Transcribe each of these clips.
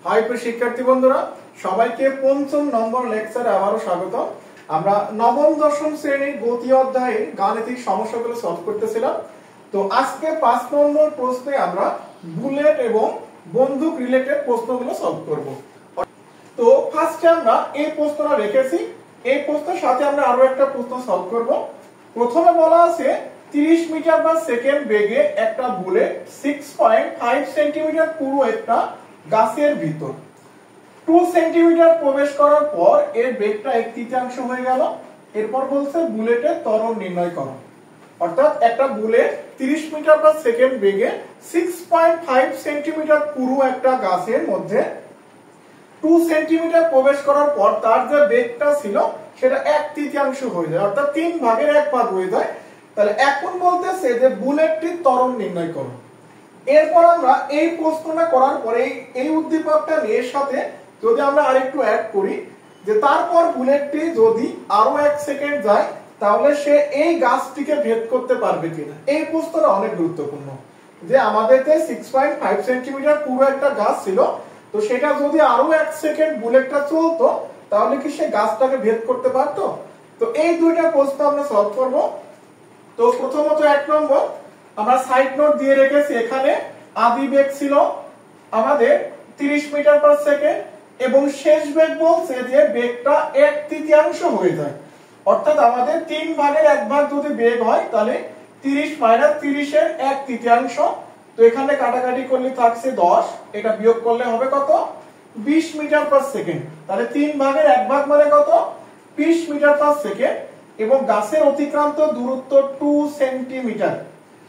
High প্রিয় শিক্ষার্থী বন্ধুরা, সবাইকে পঞ্চম নম্বর লেকচারে আবারও স্বাগত। আমরা নবম দশম শ্রেণীর গতি অধ্যায়ের গাণিতিক সমস্যাগুলো সলভ করতেছিলাম। তো আজকে 5 নম্বর প্রশ্নে আমরা বুলেট এবং বন্দুক রিলেটেড প্রশ্নগুলো সলভ করব। তো ফার্স্টে আমরা এই প্রশ্নটা রেখেছি, এই প্রশ্নের সাথে আমরা আরো একটা প্রশ্ন সলভ করব। প্রথমে বলা আছে 30 মিটার পার সেকেন্ড বেগে একটা বুলেট 6.5 সেন্টিমিটার পুরো একটা গাছের ভিতর 2 সেন্টিমিটার প্রবেশ করার পর এর বেগটা 1/3 হয়ে গেল। এরপর বলছে বুলেটের ত্বরণ নির্ণয় করো। অর্থাৎ একটা বুলেট 30 মিটার পার সেকেন্ড বেগে 6.5 সেন্টিমিটার পুরো একটা গাছের মধ্যে 2 সেন্টিমিটার প্রবেশ করার পর তার যে বেগটা ছিল সেটা 1/3 হয়ে যায়, অর্থাৎ 3 ভাগের 1 ভাগ হয়ে যায়। তাহলে এখন বলতেছে যে বুলেটটির ত্বরণ নির্ণয় করো। এরপর আমরা এই প্রশ্নটা করার পরে এই উদ্দীপকটা এর সাথে যদি আমরা আরেকটু অ্যাড করি যে তারপর বুলেটটি যদি আরো 1 সেকেন্ড যায় তাহলে সে এই গাছটিকে ভেদ করতে পারবে কিনা। এই প্রশ্নটা অনেক গুরুত্বপূর্ণ যে আমাদের যে 6.5 সেন্টিমিটার পুরো একটা গাছ ছিল, তো সেটা যদি আরো 1 সেকেন্ড বুলেটটা চলতো তাহলে কি সে গাছটাকে ভেদ করতে পারতো। তো এই দুইটা প্রশ্ন আমরা সলভ করব। তো প্রথমত 1 নম্বর আমরা সাইড নোট দিয়ে রেখেছি, এখানে আদি বেগ ছিল আমাদের 30 মিটার পার সেকেন্ড এবং শেষ বেগ বলছে যে বেগটা 1/3 হয়ে যায়। অর্থাৎ আমাদের 3 ভাগের 1 ভাগ যদি বেগ হয় তাহলে 30 মাইনাস 30 এর 1/3। তো এখানে কাটাকাটি করলে থাকছে 10, এটা বিয়োগ করলে হবে কত 20 মিটার পার সেকেন্ড। তাহলে 3 ভাগের 1 ভাগ মানে কত 20 মিটার পার সেকেন্ড এবং গাছের অতিক্রান্ত দূরত্ব 2 সেন্টিমিটার।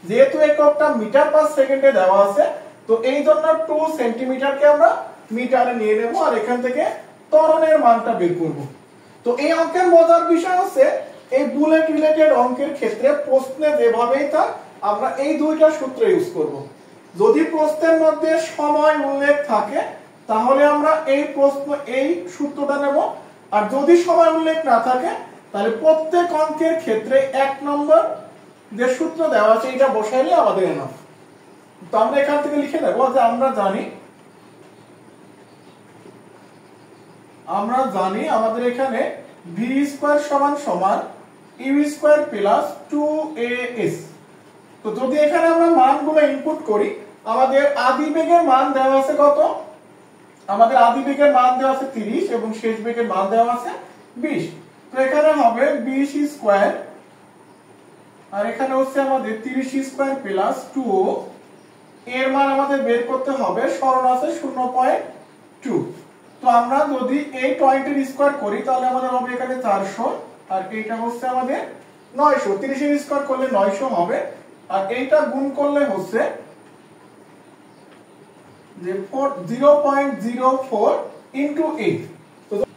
যেহেতু এককটা মিটার পার সেকেন্ডে দেওয়া আছে তো এই জন্য 2 সেন্টিমিটারকে আমরা মিটারে নিয়ে নেব আর এখান থেকে ত্বরণের মানটা বের করব। তো এই অঙ্কের মজার বিষয় হচ্ছে এই বুলেট রিলেটেড অঙ্কের ক্ষেত্রে প্রশ্নে যেভাবেই থাক আমরা এই দুইটা সূত্র ইউজ করব। যদি প্রশ্নের মধ্যে সময় উল্লেখ থাকে তাহলে আমরা এই প্রশ্ন এই সূত্রটা নেব, আর যদি সময় উল্লেখ না থাকে তাহলে প্রত্যেক অঙ্কের ক্ষেত্রে 1 নম্বর যে সূত্র দেওয়া আছে এটা বসাইলে আমাদের এনাফ। তো আমরা এখান থেকে লিখে দেব যে আমরা জানি আমাদের এখানে v স্কয়ার সমান সমান u স্কয়ার প্লাস 2as। তো যদি এখানে আমরা মানগুলো ইনপুট করি আমাদের আদি বেগের মান দেওয়া আছে কত, আমাদের আদি বেগের মান দেওয়া আছে 30 এবং শেষ বেগের মান দেওয়া আছে 20। তো এখানে হবে 20 স্কয়ার আর এখানে হচ্ছে আমাদের 30 স্কয়ার প্লাস 2 এর মান আমাদের বের করতে হবে, সরণ আছে 0.2। তো আমরা যদি এই পয়েন্টের স্কয়ার করি তাহলে আমাদের হবে এখানে 400 আর এইটা হচ্ছে আমাদের 900। 30 এর স্কয়ার করলে 900 হবে আর এইটা গুণ করলে হচ্ছে যে 0.04 ইনটু 8।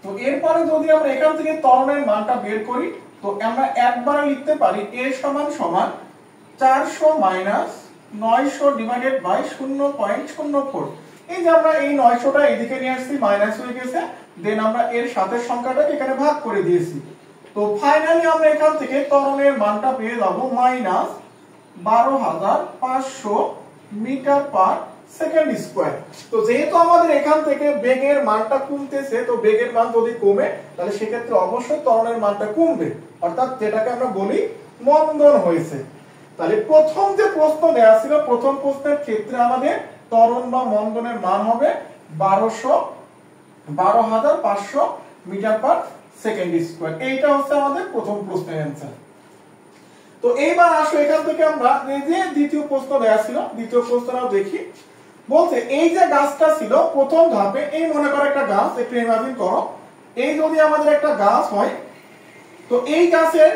তো এরপরে যদি আমরা এখান থেকে ত্বরণের মানটা বের করি তো আমরা একবারে লিখতে পারি a সমান সমান 400 মাইনাস 900 ডিভাইডেড বাই 0.04। এই যে আমরা এই 900টা এদিকে নিয়ে আসছি মাইনাস হয়ে গেছে, দেন আমরা এর সাথে সংখ্যাটাকে এখানে ভাগ করে দিয়েছি। তো ফাইনালি আমরা এখান থেকে ত্বরণের মানটা পেয়ে যাব minus 12,500 metre per second square. তো যেহেতু আমাদের এখান থেকে বেগের মানটা কমতেছে, তো বেগের মান যদি কমে তাহলে সেক্ষেত্রে অবশ্যই ত্বরণের মানটা কমবে, অর্থাৎ যেটাকে আমরা বলি মন্দন হয়েছে। তাহলে প্রথম যে প্রশ্ন দেয়া ছিল প্রথম প্রশ্নের ক্ষেত্রে আমাদের ত্বরণ বা মন্দনের মান হবে 12,500 মিটার পার সেকেন্ড স্কয়ার। এইটা হচ্ছে আমাদের প্রথম প্রশ্নের অ্যানসার। তো এইবার আসো এখান থেকে আমরা এই যে দ্বিতীয় প্রশ্ন দেয়া ছিল দ্বিতীয় প্রশ্নটাও দেখি। বলছে এই যে গাছটা ছিল প্রথম ধাপে, এই মনে করো একটা গাছ, একটু ইমাজিন করো এই যদি আমাদের একটা গাছ হয় তো এই গাছের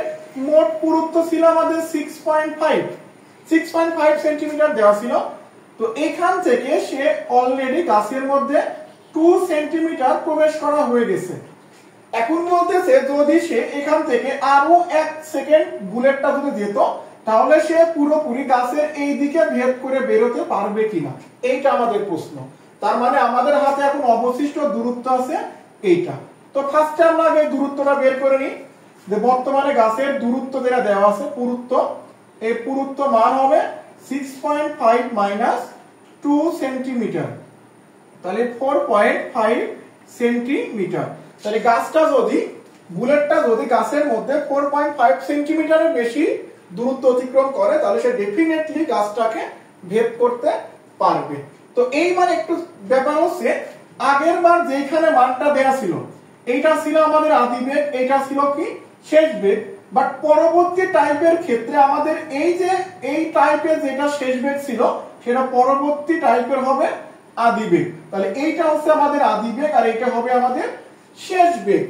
মোট পুরুত্ব ছিল আমাদের 6.5 সেন্টিমিটার দেওয়া ছিল। তো এখান থেকে সে অলরেডি গাছের মধ্যে 2 সেন্টিমিটার প্রবেশ করা হয়ে গেছে। এখন বলতেছে যদি সে এখান থেকে আরো 1 সেকেন্ড বুলেটটা যদি যেত তাহলে সে পুরোপুরি গাছের এই দিকে ভেদ করে বেরোতে পারবে কিনা, এইটা আমাদের প্রশ্ন। তার মানে আমাদের হাতে এখন অবশিষ্ট দূরত্ব আছে এইটা। তো ফার্স্টে আমরা আগে দূরত্বটা বের করে নিই যে বর্তমানে গাছের দূরত্ব যেটা দেওয়া আছে পুরুত্ব, এই পুরুত্ব মান হবে 6.5 মাইনাস 2 সেন্টিমিটার। তাহলে 4.5 সেন্টিমিটার। তাহলে গাছটা যদি বুলেটটা যদি গাছের মধ্যে 4.5 সেন্টিমিটারের বেশি দূরত্ব অতিক্রম করে তাহলে সে ডেফিনেটলি গাছটাকে ভেদ করতে পারবে। তো এই মানে একটু ব্যাপার হচ্ছে আগের বার যেখানে মানটা দেয়া ছিল এইটা ছিল আমাদের আদি বেগ, এইটা ছিল কি শেষ বেগ, বাট পরবর্তী টাইপের ক্ষেত্রে আমাদের এই যে এই টাইপের যেটা শেষ বেগ ছিল সেটা পরবর্তী টাইপের হবে আদি বেগ। তাহলে এইটা হচ্ছে আমাদের আদি বেগ আর এটা হবে আমাদের শেষ বেগ।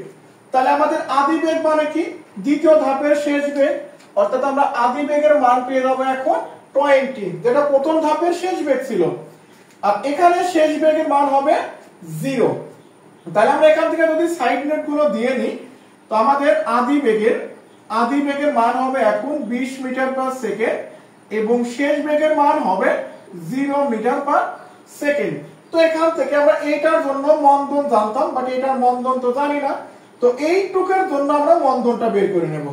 তাহলে আমাদের আদি বেগ মানে কি দ্বিতীয় ধাপের শেষ বেগ, অর্থাৎ আমরা আদি বেগের মান পেয়ে যাবো এখন 20, যেটা প্রথম ধাপের শেষ বেগ ছিল, আর এখানে শেষ বেগের মান হবে 0। তাহলে আমরা এখান থেকে যদি সাইড নোট গুলো দিয়ে নিই তো আমাদের আদি বেগের মান হবে এখন 20 মিটার পার সেকেন্ড এবং শেষ বেগের মান হবে 0 মিটার পার সেকেন্ড। তো এখান থেকে আমরা এটার জন্য মন্দন জানতাম, বাট এটার মন্দন তো জানি না, তো এইটুকের জন্য আমরা মন্দনটা বের করে নেব।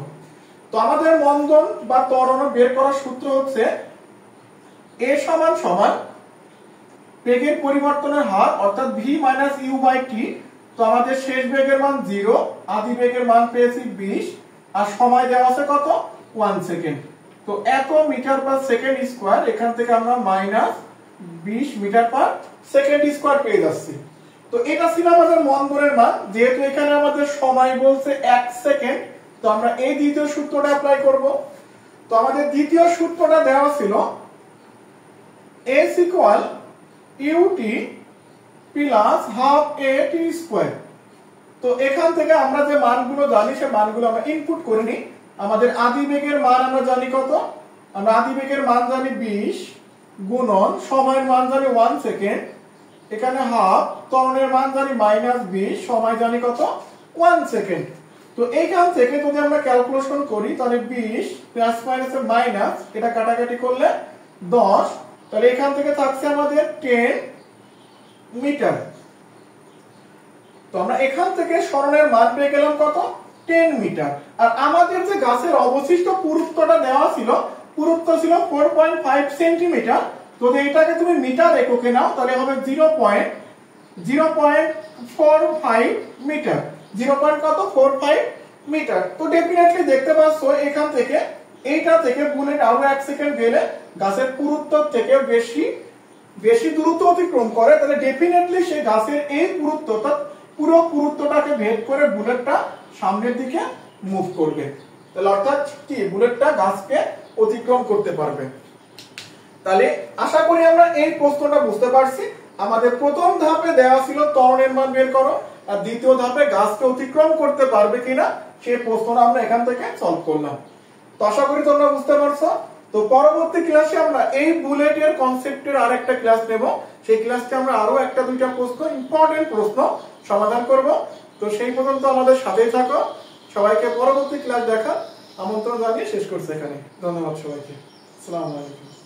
তো আমাদের মন্দন বা ত্বরণ বের করার সূত্র হচ্ছে a সমান সমান বেগের পরিবর্তনের হার অর্থাৎ v - u/t। তো আমাদের শেষ বেগের মান 0, আদি বেগের মান পেয়েছি 20 আর সময় দেওয়া আছে কত 1 সেকেন্ড। তো এত মিটার পার সেকেন্ড স্কয়ার, এখান থেকে আমরা -20 মিটার পার সেকেন্ড স্কয়ার পেয়ে যাচ্ছি। তো এটা ছিল আমাদের মন্দনের মান। যেহেতু এখানে আমাদের সময় বলছে 1 সেকেন্ড, তো আমরা এই দ্বিতীয় সূত্রটা অ্যাপ্লাই করব। তো আমাদের দ্বিতীয় সূত্রটা দেওয়া ছিল s = ut plus half at square. তো এখান থেকে আমরা যে মানগুলো জানি সে মানগুলো আমরা ইনপুট করে নিই। আমাদের আদি বেগের মান আমরা জানি কত, আমরা আদি বেগের মান জানি 20 গুণন সময়ের মান জানি 1 সেকেন্ড, এখানে হাফ, ত্বরণের মান জানি -20, সময় জানি কত 1 সেকেন্ড। তো এইখান থেকে যদি আমরা ক্যালকুলেশন করি তাহলে 20 প্লাস মাইনাসে মাইনাস, এটা কাটাকাটি করলে 10, তাহলে এখান থেকে থাকছে আমাদের 10 মিটার। তো আমরা এখান থেকে সরণের মান পেয়ে গেলাম কত 10 মিটার। আর আমাদের যে গাছের অবশিষ্ট পুরুত্বটা দেওয়া ছিল, পুরুত্ব ছিল 4.5 সেন্টিমিটার। যদি এটাকে তুমি মিটার এককে নাও তাহলে হবে 0.45 মিটার, 0.45 মিটার। তো ডেফিনেটলি দেখতে পাচ্ছ এখান থেকে এইটা থেকে বুলেট আরো 1 সেকেন্ড গেলে গাছের পুরুত্ব থেকে বেশি দূরত্ব অতিক্রম করে, তাহলে ডেফিনেটলি সেই গাছের এই পুরুত্বটা পুরো পুরুত্বটাকে ভেদ করে বুলেটটা সামনের দিকে মুভ করবে। তাহলে অর্থাৎ কি বুলেটটা গাছকে অতিক্রম করতে পারবে। তাহলে আশা করি আমরা এই প্রশ্নটা বুঝতে পারছি। আমাদের প্রথম ধাপে দেওয়া ছিল ত্বরণের মান বের করো, আর দ্বিতীয় ধাপে গাছকে অতিক্রম করতে পারবে কিনা সেই প্রশ্নটা আমরা এখান থেকে সলভ করলাম। তো আশা করি তোমরা বুঝতে পারছো। তো পরবর্তী ক্লাসে আমরা এই বুলেটের কনসেপ্টের আরেকটা ক্লাস নেব, সেই ক্লাসে আমরা আরো একটা দুইটা প্রশ্ন, ইম্পর্টেন্ট প্রশ্ন সমাধান করব। তো সেই পর্যন্ত আমাদের সাথেই থাকো। সবাইকে পরবর্তী ক্লাস দেখার আমন্ত্রণ জানিয়ে শেষ করছি এখানে। ধন্যবাদ সবাইকে। আসসালামু আলাইকুম।